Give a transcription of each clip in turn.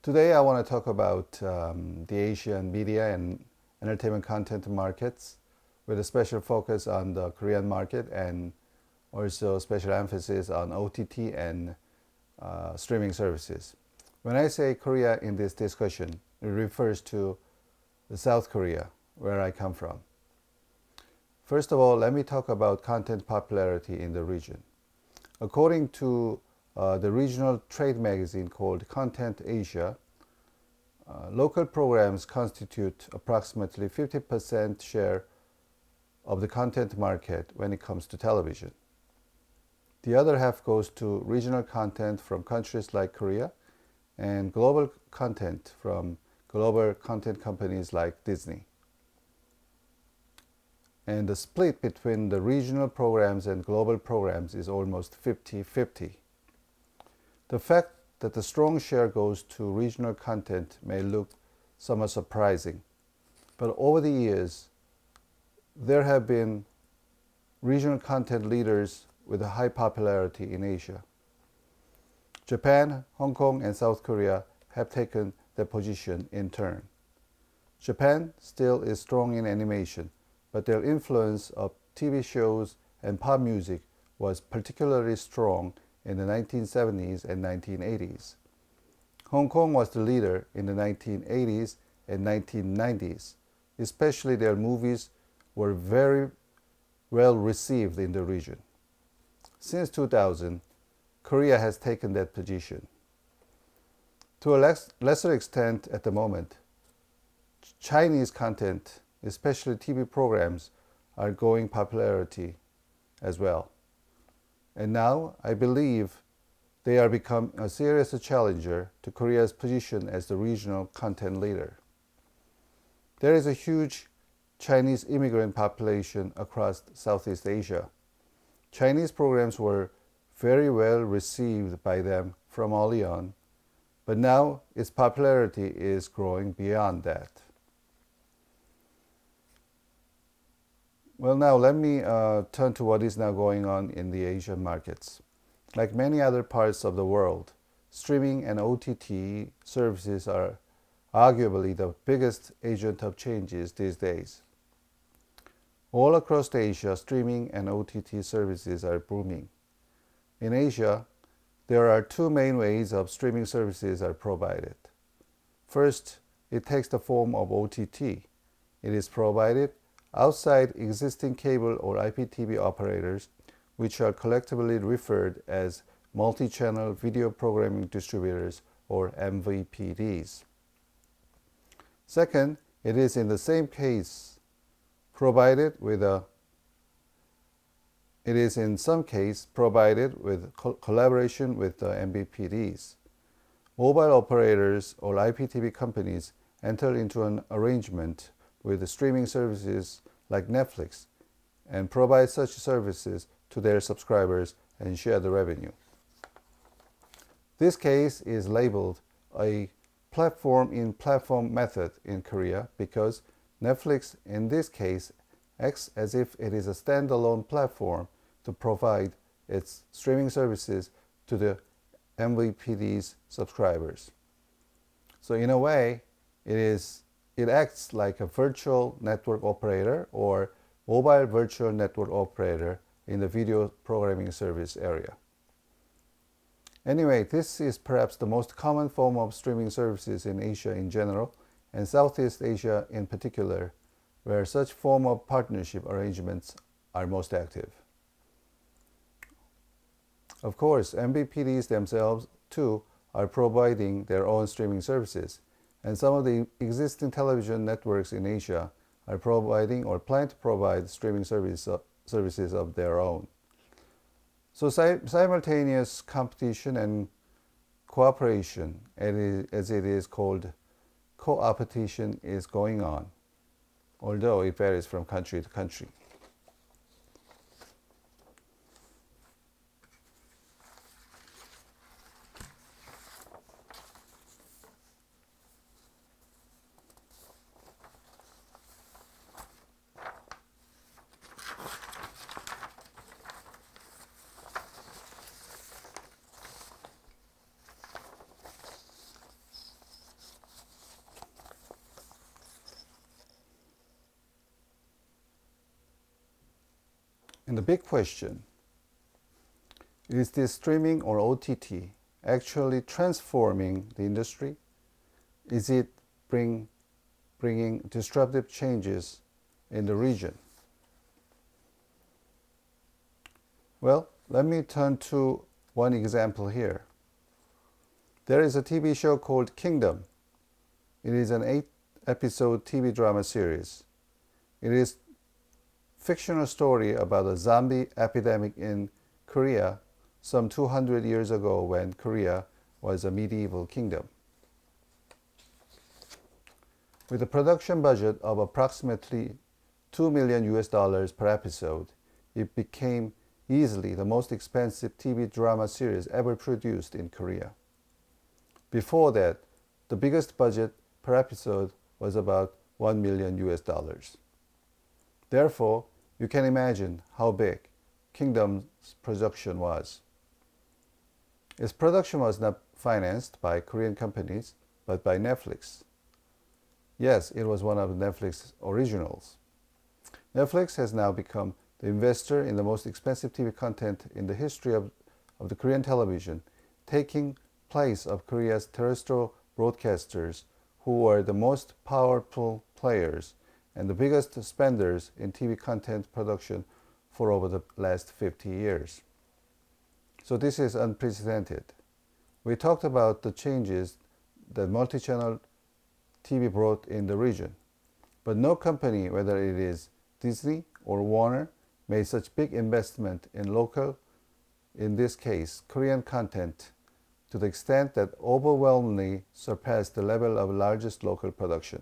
Today I want to talk about the Asian media and entertainment content markets with a special focus on the Korean market and also special emphasis on OTT and streaming services. When I say Korea in this discussion, it refers to South Korea, where I come from. First of all, let me talk about content popularity in the region. According to the regional trade magazine called Content Asia, local programs constitute approximately 50% share of the content market when it comes to television. The other half goes to regional content from countries like Korea and global content from global content companies like Disney. And the split between the regional programs and global programs is almost 50-50. The fact that the strong share goes to regional content may look somewhat surprising, but over the years, there have been regional content leaders with a high popularity in Asia. Japan, Hong Kong, and South Korea have taken their position in turn. Japan still is strong in animation, but their influence of TV shows and pop music was particularly strong in the 1970s and 1980s. Hong Kong was the leader in the 1980s and 1990s. Especially their movies were very well received in the region. Since 2000, Korea has taken that position. To a lesser extent at the moment, Chinese content, especially TV programs, are gaining popularity as well. And now I believe they are becoming a serious challenger to Korea's position as the regional content leader. There is a huge Chinese immigrant population across Southeast Asia. Chinese programs were very well received by them from early on, but now its popularity is growing beyond that. Well, now let me turn to what is now going on in the Asian markets. Like many other parts of the world, streaming and OTT services are arguably the biggest agent of changes these days. All across Asia, streaming and OTT services are booming. In Asia, there are two main ways of streaming services are provided. First, it takes the form of OTT. It is provided outside existing cable or IPTV operators, which are collectively referred as multi-channel video programming distributors or MVPDs. Second, it is in the same case provided with it is in some case provided with collaboration with the MVPDs. Mobile operators or IPTV companies enter into an arrangement with the streaming services like Netflix and provide such services to their subscribers and share the revenue. This case is labeled a platform-in-platform method in Korea because Netflix in this case acts as if it is a standalone platform to provide its streaming services to the MVPD's subscribers. So in a way, it acts like a virtual network operator or mobile virtual network operator in the video programming service area. Anyway, this is perhaps the most common form of streaming services in Asia in general and Southeast Asia in particular, where such form of partnership arrangements are most active. Of course, MVPDs themselves too are providing their own streaming services, and some of the existing television networks in Asia are providing or plan to provide streaming services of their own. So simultaneous competition and cooperation, as it is called, co-opetition is going on, although it varies from country to country. And the big question, is this streaming or OTT actually transforming the industry? Is it bringing disruptive changes in the region? Well, let me turn to one example here. There is a TV show called Kingdom. It is an 8-episode TV drama series. It is a fictional story about a zombie epidemic in Korea some 200 years ago when Korea was a medieval kingdom. With a production budget of approximately $2 million per episode, it became easily the most expensive TV drama series ever produced in Korea. Before that, the biggest budget per episode was about $1 million. Therefore, you can imagine how big Kingdom's production was. Its production was not financed by Korean companies, but by Netflix. Yes, it was one of Netflix's originals. Netflix has now become the investor in the most expensive TV content in the history of the Korean television, taking place of Korea's terrestrial broadcasters, who were the most powerful players and the biggest spenders in TV content production for over the last 50 years. So this is unprecedented. We talked about the changes that multi-channel TV brought in the region, but no company, whether it is Disney or Warner, made such big investment in local, in this case, Korean content, to the extent that overwhelmingly surpassed the level of largest local production.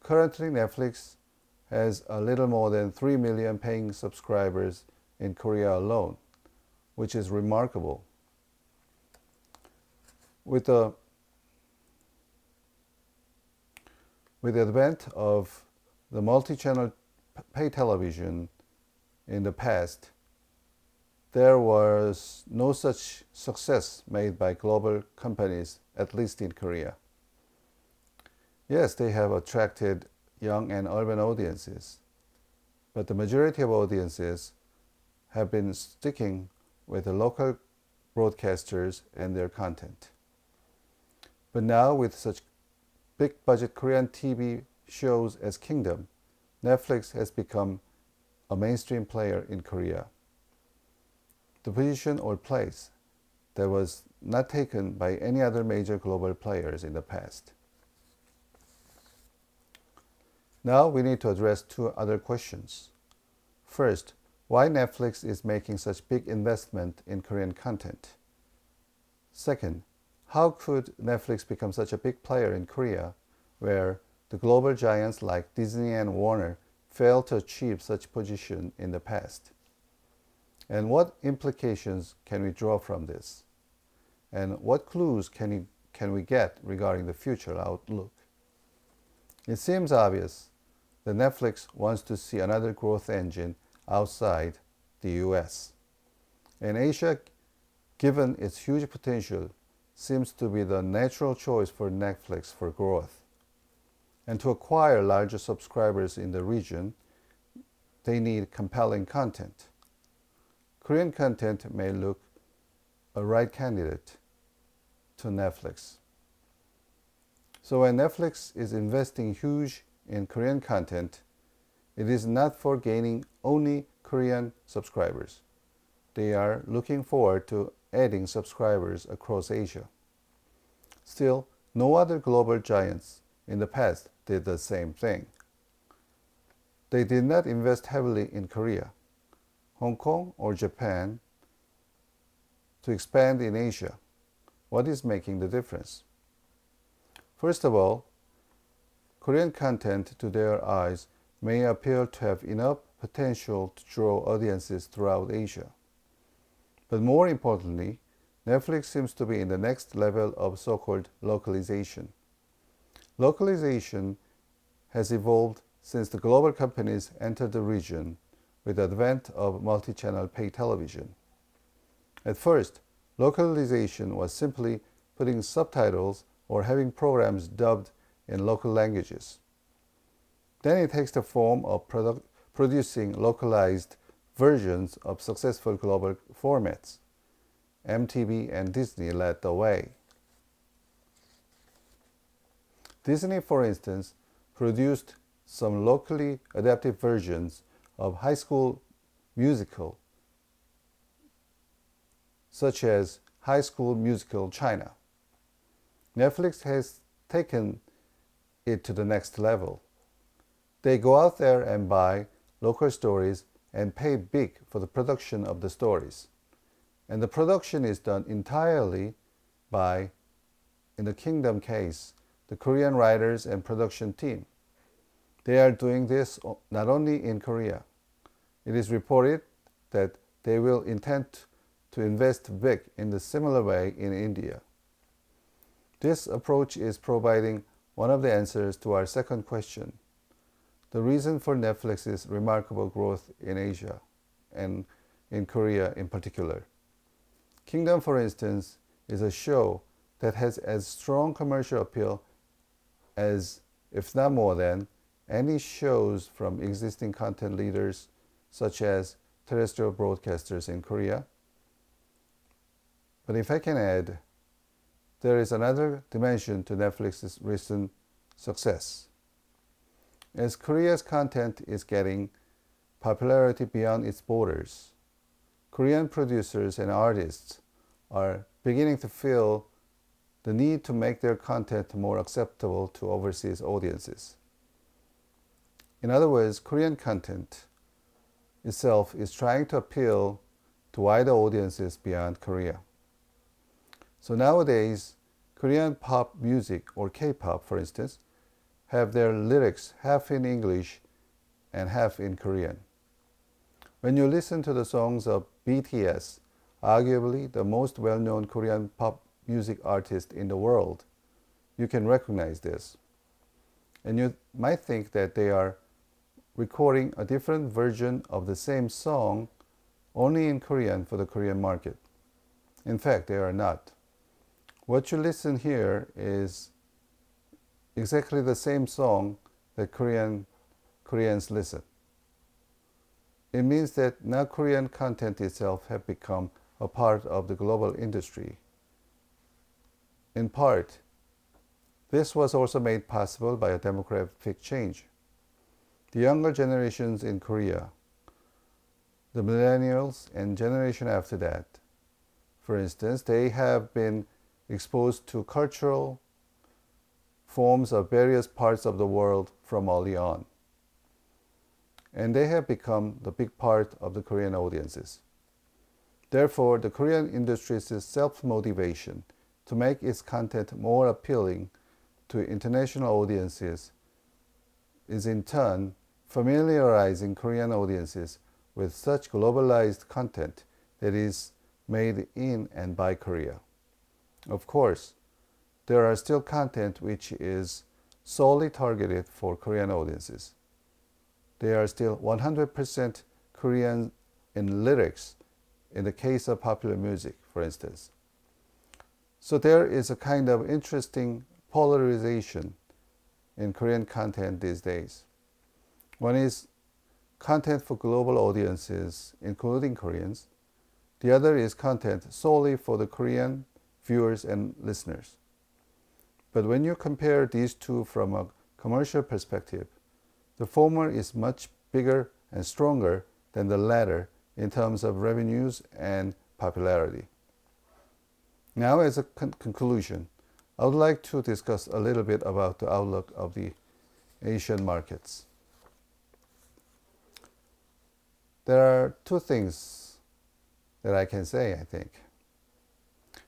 Currently, Netflix has a little more than 3 million paying subscribers in Korea alone, which is remarkable. With the advent of the multi-channel pay television in the past, there was no such success made by global companies, at least in Korea. Yes, they have attracted young and urban audiences, but the majority of audiences have been sticking with the local broadcasters and their content. But now, with such big budget Korean TV shows as Kingdom, Netflix has become a mainstream player in Korea. The position or place that was not taken by any other major global players in the past. Now we need to address two other questions. First, why Netflix is making such big investment in Korean content. Second, how could Netflix become such a big player in Korea, where the global giants like Disney and Warner failed to achieve such position in the past? And what implications can we draw from this? And what clues can we get regarding the future outlook? It seems obvious that Netflix wants to see another growth engine outside the US. And Asia, given its huge potential, seems to be the natural choice for Netflix for growth. And to acquire larger subscribers in the region, they need compelling content. Korean content may look a right candidate to Netflix. So when Netflix is investing huge in Korean content, it is not for gaining only Korean subscribers. They are looking forward to adding subscribers across Asia. Still, no other global giants in the past did the same thing. They did not invest heavily in Korea, Hong Kong, or Japan to expand in Asia. What is making the difference? First of all, Korean content to their eyes may appear to have enough potential to draw audiences throughout Asia. But more importantly, Netflix seems to be in the next level of so-called localization. Localization has evolved since the global companies entered the region with the advent of multi-channel pay television. At first, localization was simply putting subtitles or having programs dubbed in local languages. Then it takes the form of producing localized versions of successful global formats. MTV and Disney led the way. Disney, for instance, produced some locally adapted versions of High School Musical, such as High School Musical China. Netflix has taken it to the next level. They go out there and buy local stories and pay big for the production of the stories. And the production is done entirely by, in the Kingdom case, the Korean writers and production team. They are doing this not only in Korea. It is reported that they will intend to invest big in the similar way in India. This approach is providing one of the answers to our second question, the reason for Netflix's remarkable growth in Asia and in Korea in particular. Kingdom, for instance, is a show that has as strong commercial appeal as, if not more than, any shows from existing content leaders such as terrestrial broadcasters in Korea. But if I can add, there is another dimension to Netflix's recent success. As Korea's content is getting popularity beyond its borders, Korean producers and artists are beginning to feel the need to make their content more acceptable to overseas audiences. In other words, Korean content itself is trying to appeal to wider audiences beyond Korea. So nowadays, Korean pop music, or K-pop for instance, have their lyrics half in English and half in Korean. When you listen to the songs of BTS, arguably the most well-known Korean pop music artist in the world, you can recognize this. And you might think that they are recording a different version of the same song only in Korean for the Korean market. In fact, they are not. What you listen here is exactly the same song that Koreans listen. It means that now Korean content itself have become a part of the global industry. In part, this was also made possible by a demographic change. The younger generations in Korea, the millennials and generation after that, for instance, they have been exposed to cultural forms of various parts of the world from early on. And they have become the big part of the Korean audiences. Therefore, the Korean industry's self-motivation to make its content more appealing to international audiences is in turn familiarizing Korean audiences with such globalized content that is made in and by Korea. Of course, there are still content which is solely targeted for Korean audiences. They are still 100% Korean in lyrics in the case of popular music, for instance. So there is a kind of interesting polarization in Korean content these days. One is content for global audiences, including Koreans. The other is content solely for the Korean viewers and listeners. But when you compare these two from a commercial perspective, the former is much bigger and stronger than the latter in terms of revenues and popularity. Now, as a conclusion, I would like to discuss a little bit about the outlook of the Asian markets. There are two things that I can say, I think.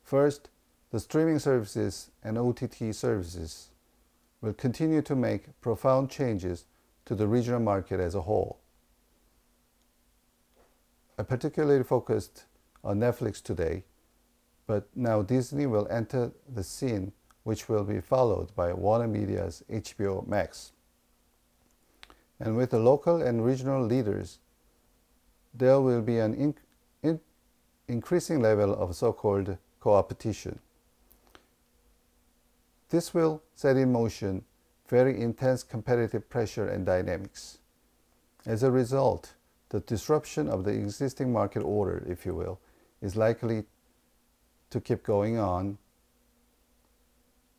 First, the streaming services and OTT services will continue to make profound changes to the regional market as a whole. I particularly focused on Netflix today, but now Disney will enter the scene, which will be followed by Warner Media's HBO Max. And with the local and regional leaders, there will be an increasing level of so-called co-opetition. This will set in motion very intense competitive pressure and dynamics. As a result, the disruption of the existing market order, if you will, is likely to keep going on,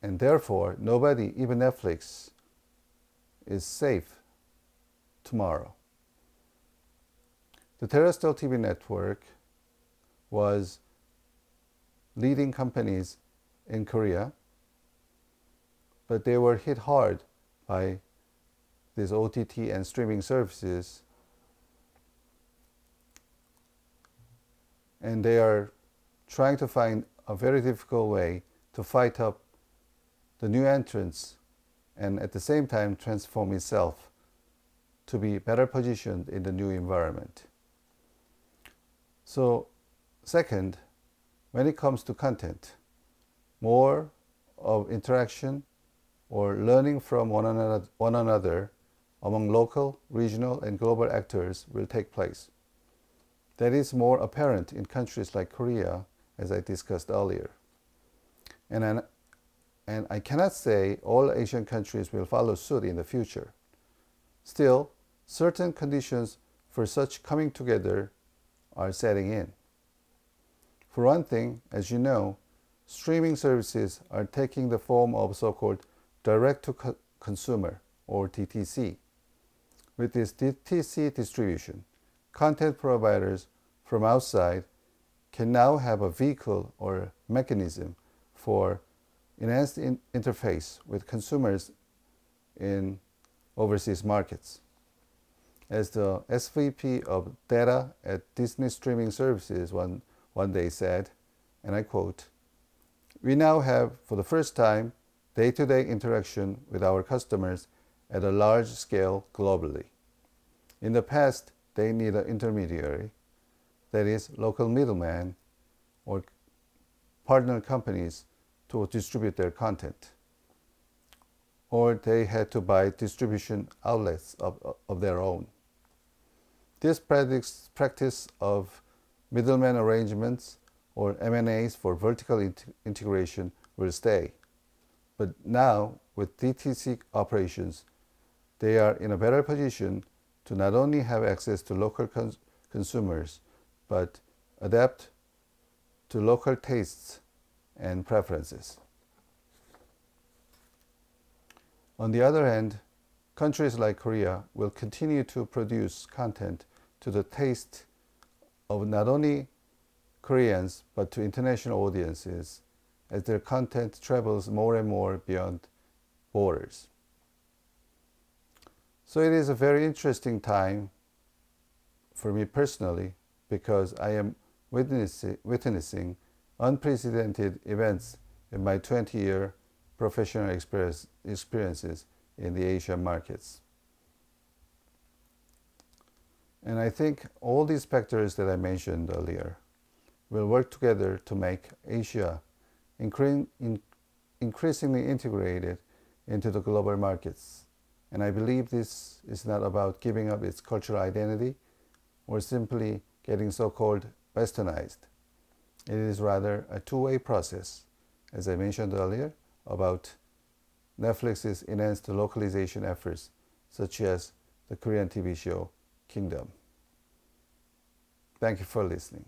and therefore nobody, even Netflix, is safe tomorrow. The terrestrial TV network was leading companies in Korea, but they were hit hard by these OTT and streaming services, and they are trying to find a very difficult way to fight up the new entrants and at the same time transform itself to be better positioned in the new environment. So, second, when it comes to content, more of interaction or learning from one another among local, regional, and global actors will take place. That is more apparent in countries like Korea, as I discussed earlier. And I cannot say all Asian countries will follow suit in the future. Still, certain conditions for such coming together are setting in. For one thing, as you know, streaming services are taking the form of so-called direct-to-consumer, or DTC. With this DTC distribution, content providers from outside can now have a vehicle or mechanism for enhanced interface with consumers in overseas markets. As the SVP of data at Disney Streaming Services one day said, and I quote, "We now have, for the first time, day-to-day interaction with our customers at a large scale globally. In the past, they need an intermediary, that is, local middleman or partner companies to distribute their content, or they had to buy distribution outlets of their own. This practice of middleman arrangements or M&As for vertical integration will stay. But now, with DTC operations, they are in a better position to not only have access to local consumers, but adapt to local tastes and preferences." On the other hand, countries like Korea will continue to produce content to the taste of not only Koreans, but to international audiences as their content travels more and more beyond borders. So it is a very interesting time for me personally, because I am witnessing unprecedented events in my 20-year professional experiences in the Asian markets. And I think all these factors that I mentioned earlier will work together to make Asia increasingly integrated into the global markets. And I believe this is not about giving up its cultural identity or simply getting so-called westernized. It is rather a two-way process, as I mentioned earlier, about Netflix's enhanced localization efforts, such as the Korean TV show Kingdom. Thank you for listening.